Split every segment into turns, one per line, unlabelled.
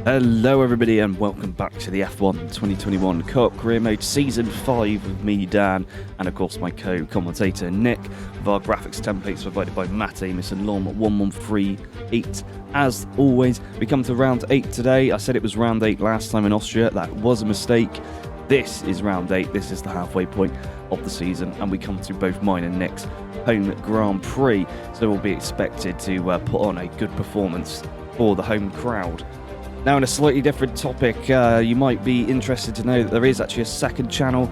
Hello everybody and welcome back to the F1 2021 Co-op Career Mode Season 5 with me, Dan, and of course my co-commentator Nick, with our graphics templates provided by Matt Amos and Lom1138. As always, we come to round 8 today. I said it was round 8 last time in Austria. That was a mistake. This is round 8. This is the halfway point of the season, and we come to both mine and Nick's home Grand Prix, so we'll be expected to put on a good performance for the home crowd. Now, in a slightly different topic, you might be interested to know that there is actually a second channel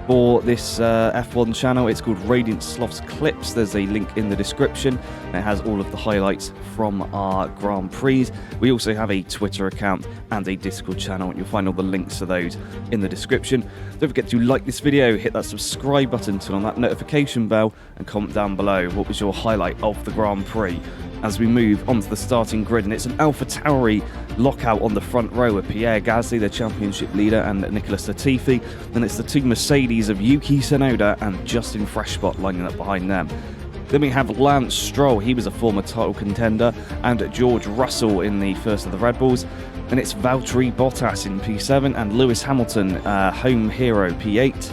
for this F1 channel. It's called Radiant Slothz Clips. There's a link in the description. And it has all of the highlights from our Grand Prix. We also have a Twitter account and a Discord channel. You'll find all the links to those in the description. Don't forget to like this video, hit that subscribe button, turn on that notification bell, and comment down below what was your highlight of the Grand Prix. As we move onto the starting grid, and it's an AlphaTauri lockout on the front row with Pierre Gasly, the championship leader, and Nicholas Latifi. Then it's the two Mercedes of Yuki Tsunoda and Justin Freshbot lining up behind them. Then we have Lance Stroll, he was a former title contender, and George Russell in the first of the Red Bulls. Then it's Valtteri Bottas in P7 and Lewis Hamilton, home hero, P8.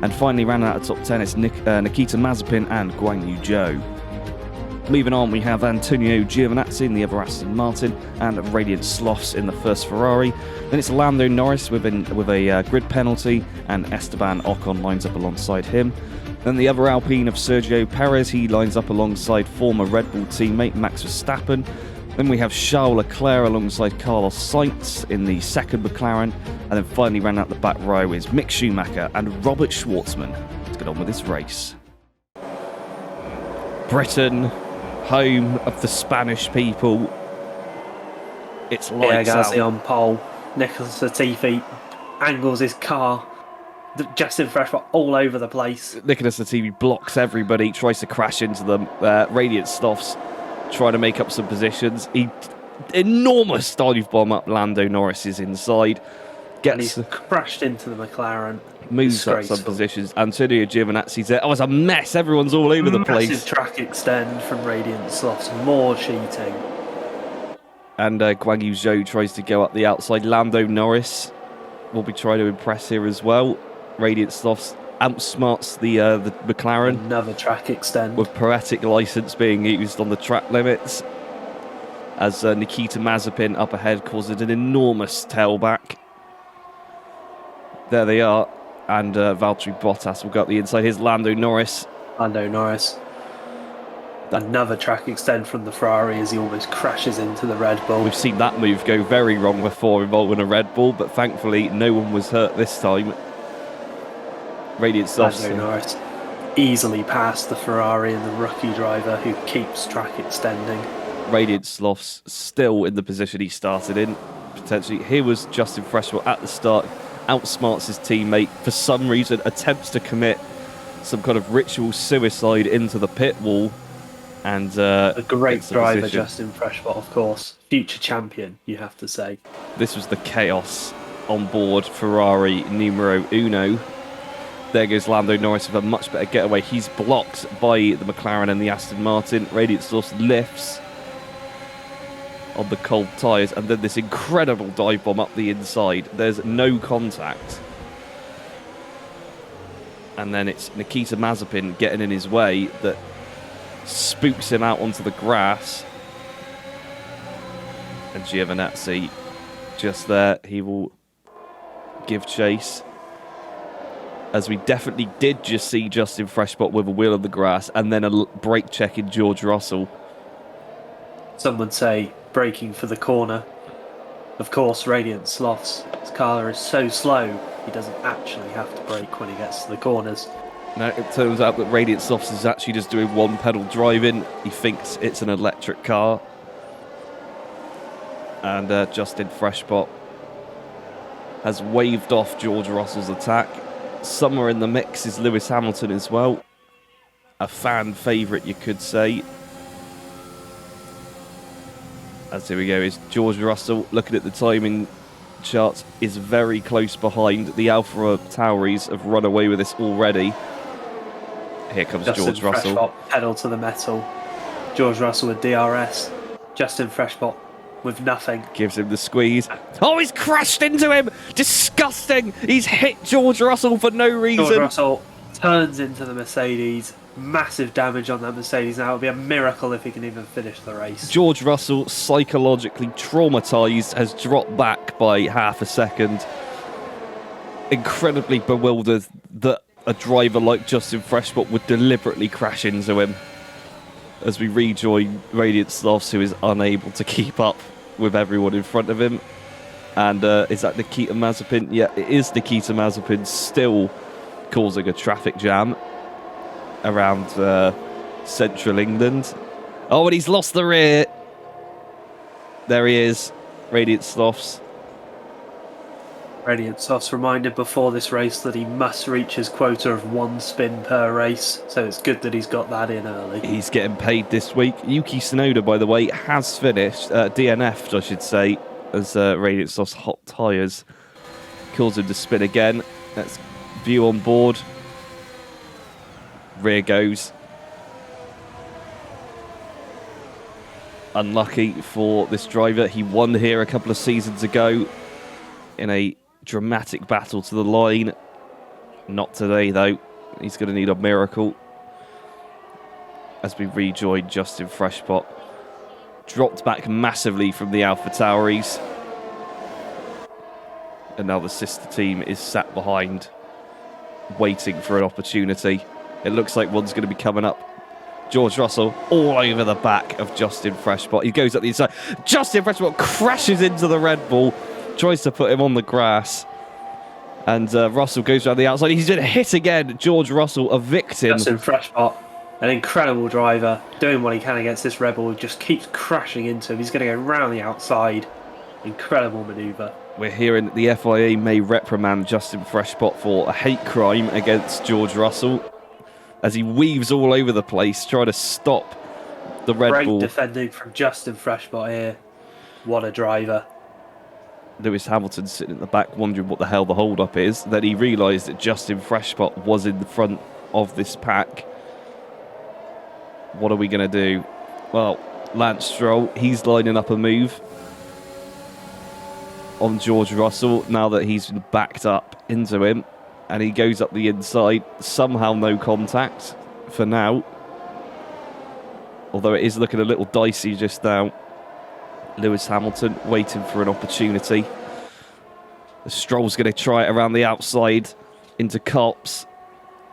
And finally, rounding out the top 10, it's Nikita Mazepin and Guan Yu Zhou. Moving on, we have Antonio Giovinazzi in the other Aston Martin and Radiant Slothz in the first Ferrari. Then it's Lando Norris with a grid penalty, and Esteban Ocon lines up alongside him. Then the other Alpine of Sergio Perez, he lines up alongside former Red Bull teammate Max Verstappen. Then we have Charles Leclerc alongside Carlos Sainz in the second McLaren. And then finally, rounding out the back row is Mick Schumacher and Robert Schwartzman. Let's get on with this race. Britain, home of the Spanish people. It's lights out.
Gasly on pole. Nicholas Latifi angles his car. Justin Freshbot all over the place.
Nicholas Latifi blocks everybody, tries to crash into them. Radiant Slothz trying to make up some positions. Enormous dive bomb up Lando Norris's inside.
And he's crashed into the McLaren.
Moves up some positions. Antonio Giovinazzi's there. Oh, it's a mess. Everyone's all over the place.
Massive track extend from Radiant Slothz. More cheating.
And Guan Yu Zhou tries to go up the outside. Lando Norris will be trying to impress here as well. Radiant Slothz outsmarts the McLaren.
Another track extend.
With poetic license being used on the track limits. As Nikita Mazepin up ahead causes an enormous tailback. There they are. And Valtteri Bottas will go up the inside. Here's Lando Norris.
Lando Norris. Another track extend from the Ferrari as he almost crashes into the Red Bull.
We've seen that move go very wrong before involving a Red Bull, but thankfully no one was hurt this time. Radiant Slothz.
Lando Norris easily past the Ferrari and the rookie driver who keeps track extending.
Radiant Slothz still in the position he started in, potentially. Here was Justin Freshbot at the start. Outsmarts his teammate, for some reason attempts to commit some kind of ritual suicide into the pit wall, and
a great driver, Justin Freshbot, of course, future champion, you have to say.
This was the chaos on board Ferrari numero uno. There goes Lando Norris with a much better getaway. He's blocked by the McLaren and the Aston Martin. Radiant Slothz lifts on the cold tyres, and then this incredible dive bomb up the inside. There's no contact. And then it's Nikita Mazepin getting in his way that spooks him out onto the grass. And Giovinazzi just there. He will give chase. As we definitely did just see Justin Freshbot with a wheel on the grass, and then a brake check in George Russell.
Some would say braking for the corner. Of course, Radiant Slothz, his car is so slow, he doesn't actually have to brake when he gets to the corners.
No, it turns out that Radiant Slothz is actually just doing one pedal driving. He thinks it's an electric car. And Justin Freshbot has waved off George Russell's attack. Somewhere in the mix is Lewis Hamilton as well. A fan favourite, you could say. As here we go, is George Russell, looking at the timing charts, is very close behind. The AlphaTauris have run away with this already. Here comes George Russell.
Freshbot, pedal to the metal. George Russell with DRS. Justin Freshbot with nothing.
Gives him the squeeze. Oh, he's crashed into him! Disgusting! He's hit George Russell for no reason.
George Russell turns into the Mercedes. Massive damage on that Mercedes now. It would be a miracle if he can even finish the race.
George Russell, psychologically traumatised, has dropped back by half a second. Incredibly bewildered that a driver like Justin Freshbot would deliberately crash into him. As we rejoin Radiant Slothz, who is unable to keep up with everyone in front of him. And is that Nikita Mazepin? Yeah, it is Nikita Mazepin, still causing a traffic jam around central England. Oh, and he's lost the rear. There he is, Radiant Slothz.
Radiant Slothz reminded before this race that he must reach his quota of 1 spin per race, so it's good that he's got that in early.
He's getting paid this week. Yuki Tsunoda, by the way, has finished, DNF'd, I should say, as Radiant Sloth's hot tyres calls him to spin again. Let's view on board. Rear goes. Unlucky for this driver. He won here a couple of seasons ago in a dramatic battle to the line. Not today, though. He's going to need a miracle. As we rejoin Justin Freshbot. Dropped back massively from the AlphaTauris. And now the sister team is sat behind, waiting for an opportunity. It looks like one's going to be coming up. George Russell all over the back of Justin Freshbot. He goes up the inside. Justin Freshbot crashes into the Red Bull. Tries to put him on the grass. And Russell goes around the outside. He's been hit again. George Russell, a victim.
Justin Freshbot, an incredible driver, doing what he can against this Red Bull. Just keeps crashing into him. He's going to go round the outside. Incredible manoeuvre.
We're hearing that the FIA may reprimand Justin Freshbot for a hate crime against George Russell as he weaves all over the place, trying to stop the Red Bull.
Great defending from Justin Freshbot here. What a driver.
Lewis Hamilton sitting at the back wondering what the hell the hold-up is. Then he realised that Justin Freshbot was in the front of this pack. What are we going to do? Well, Lance Stroll, he's lining up a move on George Russell now that he's been backed up into him. And he goes up the inside. Somehow no contact for now. Although it is looking a little dicey just now. Lewis Hamilton waiting for an opportunity. Stroll's going to try it around the outside into Copse.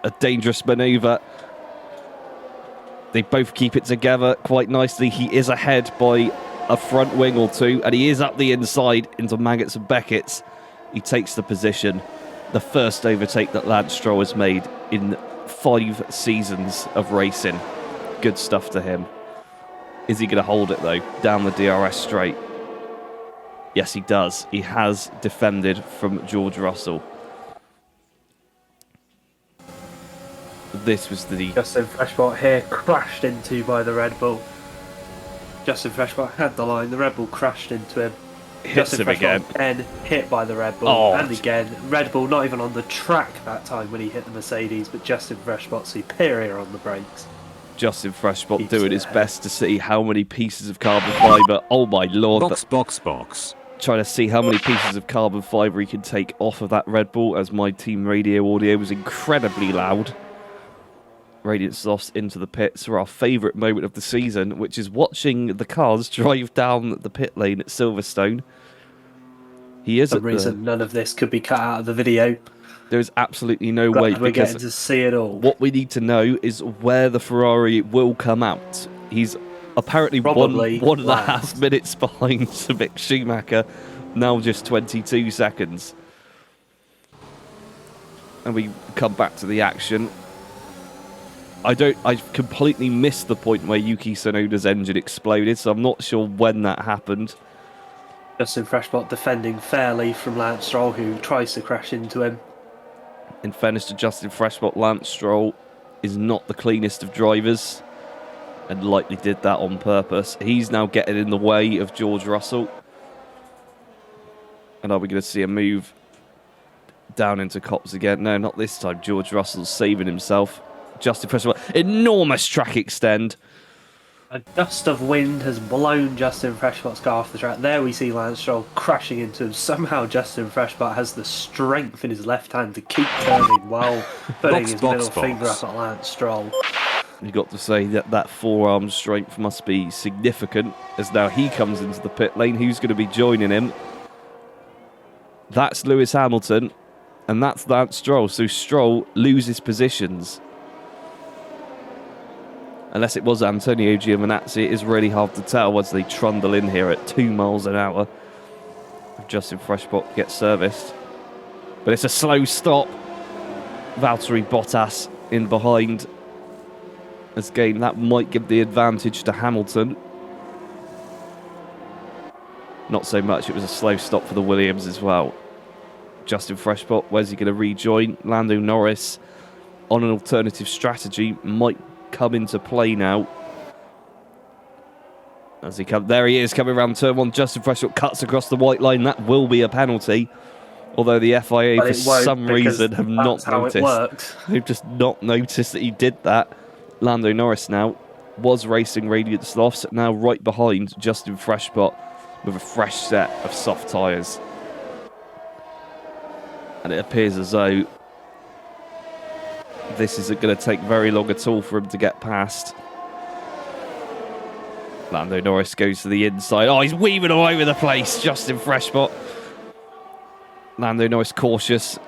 A dangerous manoeuvre. They both keep it together quite nicely. He is ahead by a front wing or two, and he is up the inside into Maggots and Beckett's. He takes the position. The first overtake that Lance Stroll has made in 5 seasons of racing. Good stuff to him. Is he going to hold it, though, down the DRS straight? Yes, he does. He has defended from George Russell. This was the...
Justin Freshbot here, crashed into by the Red Bull. Justin Freshbot had the line, the Red Bull crashed into him.
Hits him again.
And hit by the Red Bull.
Oh.
And again, Red Bull not even on the track that time when he hit the Mercedes, but Justin Freshbot superior on the brakes.
Justin Freshbot doing his best to see how many pieces of carbon fibre. Oh my lord.
Box.
Trying to see how many pieces of carbon fibre he can take off of that Red Bull, as my team radio audio was incredibly loud. Radiant Slothz into the pits for our favourite moment of the season, which is watching the cars drive down the pit lane at Silverstone. He is
For some reason, none of this could be cut out of the video.
There is absolutely no
Glad
way,
we're
because
getting to see it all.
what we need to know is where the Ferrari will come out. He's apparently
Probably
one and a
last.
half minutes behind Mick Schumacher, now just 22 seconds. And we come back to the action. I completely missed the point where Yuki Tsunoda's engine exploded, so I'm not sure when that happened.
Justin Freshbot defending fairly from Lance Stroll, who tries to crash into him.
In fairness to Justin Freshbot, Lance Stroll is not the cleanest of drivers, and likely did that on purpose. He's now getting in the way of George Russell. And are we going to see a move down into Copse again? No, not this time. George Russell's saving himself. Justin Freshbot, enormous track extend.
A gust of wind has blown Justin Freshbot's car off the track. There we see Lance Stroll crashing into him. Somehow Justin Freshbot has the strength in his left hand to keep turning while putting his middle finger up at Lance Stroll.
You've got to say that forearm strength must be significant, as now he comes into the pit lane. Who's going to be joining him? That's Lewis Hamilton, and that's Lance Stroll. So Stroll loses positions. Unless it was Antonio Giovinazzi, it is really hard to tell as they trundle in here at 2 miles an hour. Justin Freshbot gets serviced. But it's a slow stop. Valtteri Bottas in behind. Again, that might give the advantage to Hamilton. Not so much, it was a slow stop for the Williams as well. Justin Freshbot, where's he going to rejoin? Lando Norris on an alternative strategy might come into play now. As he comes, there he is coming around turn 1. Justin Freshbot cuts across the white line. That will be a penalty. Although the FIA for some reason have not noticed. They've just not noticed that he did that. Lando Norris now was racing Radiant Slothz, now right behind Justin Freshbot with a fresh set of soft tyres. And it appears as though this isn't going to take very long at all for him to get past. Lando Norris goes to the inside. Oh, he's weaving all over the place, Justin Freshbot. Lando Norris cautious,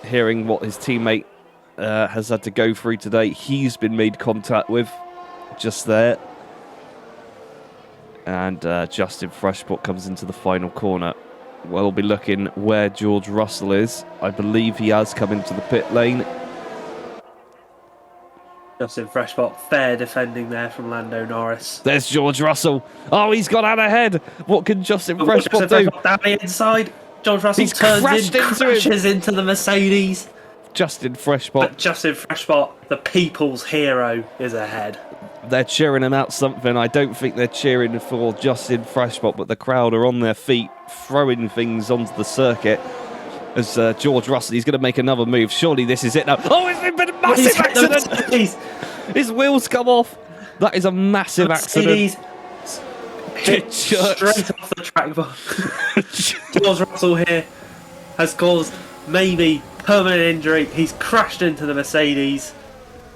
hearing what his teammate has had to go through today. He's been made contact with just there. And Justin Freshbot comes into the final corner. We'll be looking where George Russell is. I believe he has come into the pit lane.
Justin Freshbot, fair defending there from Lando Norris.
There's George Russell. Oh, he's got out ahead. What can Justin Freshbot do?
Down the inside. George Russell crashes into the Mercedes.
Justin Freshbot.
But Justin Freshbot, the people's hero, is ahead.
They're cheering him out something. I don't think they're cheering for Justin Freshbot, but the crowd are on their feet, throwing things onto the circuit. As George Russell, he's going to make another move. Surely this is it now. Oh, it's been a massive accident. His wheels come off. That is a massive accident.
Hit straight off the track bar. George Russell here has caused maybe permanent injury. He's crashed into the Mercedes.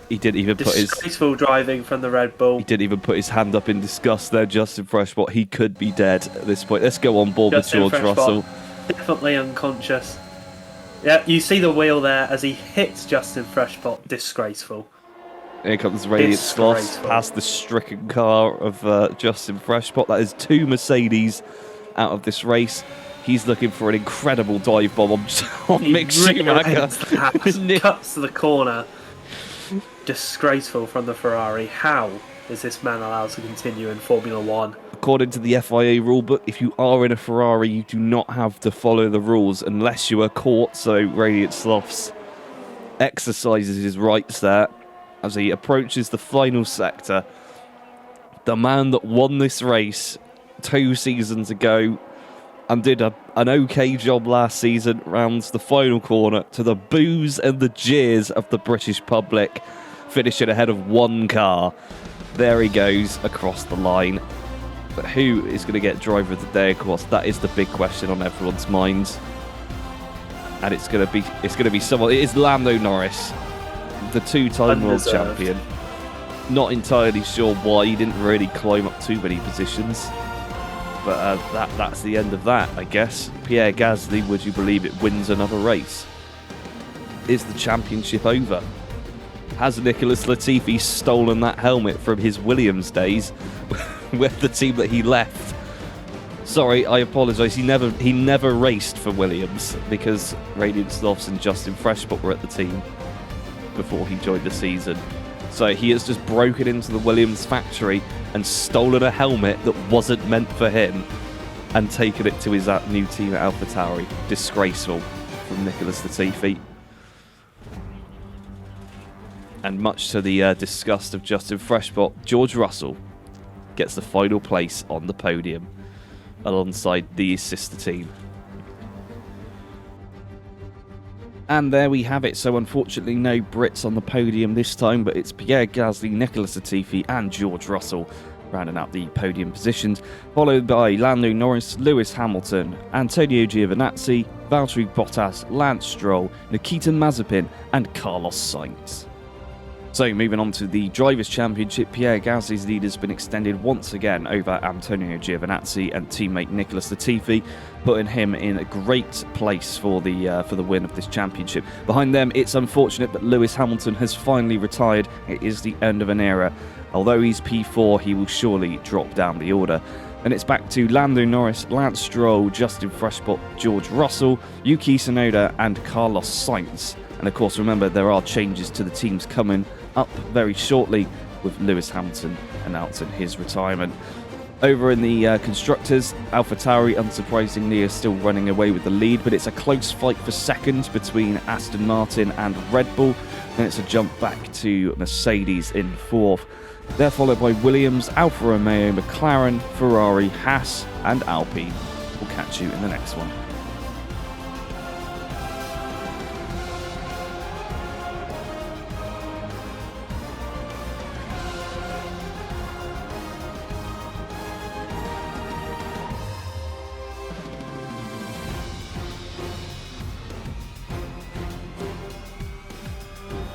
He didn't even put his
disgraceful driving from the Red Bull.
He didn't even put his hand up in disgust there, Justin Freshbot. He could be dead at this point. Let's go on board with George Russell.
Definitely unconscious. Yeah, you see the wheel there as he hits Justin Freshbot. Disgraceful.
Here comes Radiant Slothz past the stricken car of Justin Freshbot. That is 2 Mercedes out of this race. He's looking for an incredible dive bomb on Mick Schumacher.
Cuts to the corner. Disgraceful from the Ferrari. How is this man allowed to continue in Formula 1?
According to the FIA rulebook, if you are in a Ferrari, you do not have to follow the rules unless you are caught. So Radiant Slothz exercises his rights there as he approaches the final sector. The man that won this race 2 seasons ago and did an okay job last season rounds the final corner to the boos and the jeers of the British public, finishing ahead of 1 car. There he goes across the line. But who is going to get driver of the day? Of course, that is the big question on everyone's minds. And it's going to be someone. It is Lando Norris, the 2-time world champion. Not entirely sure why he didn't really climb up too many positions. But that's the end of that, I guess. Pierre Gasly, would you believe it, wins another race? Is the championship over? Has Nicholas Latifi stolen that helmet from his Williams days with the team that he left? Sorry, I apologise. He never raced for Williams because Radiant Slothz and Justin Freshbot were at the team before he joined the season. So he has just broken into the Williams factory and stolen a helmet that wasn't meant for him and taken it to his new team at AlphaTauri. Disgraceful from Nicholas Latifi. And much to the disgust of Justin Freshbot, George Russell gets the final place on the podium alongside the sister team. And there we have it. So unfortunately no Brits on the podium this time, but it's Pierre Gasly, Nicholas Latifi and George Russell rounding out the podium positions, followed by Lando Norris, Lewis Hamilton, Antonio Giovinazzi, Valtteri Bottas, Lance Stroll, Nikita Mazepin and Carlos Sainz. So moving on to the Drivers' Championship, Pierre Gasly's lead has been extended once again over Antonio Giovinazzi and teammate Nicholas Latifi, putting him in a great place for the win of this championship. Behind them, it's unfortunate, but Lewis Hamilton has finally retired. It is the end of an era. Although he's P4, he will surely drop down the order. And it's back to Lando Norris, Lance Stroll, Justin Freshbot, George Russell, Yuki Tsunoda and Carlos Sainz. And of course, remember, there are changes to the teams coming up very shortly, with Lewis Hamilton announcing his retirement. Over in the Constructors, AlphaTauri, unsurprisingly, is still running away with the lead, but it's a close fight for second between Aston Martin and Red Bull. Then it's a jump back to Mercedes in fourth. They're followed by Williams, Alfa Romeo, McLaren, Ferrari, Haas and Alpine. We'll catch you in the next one.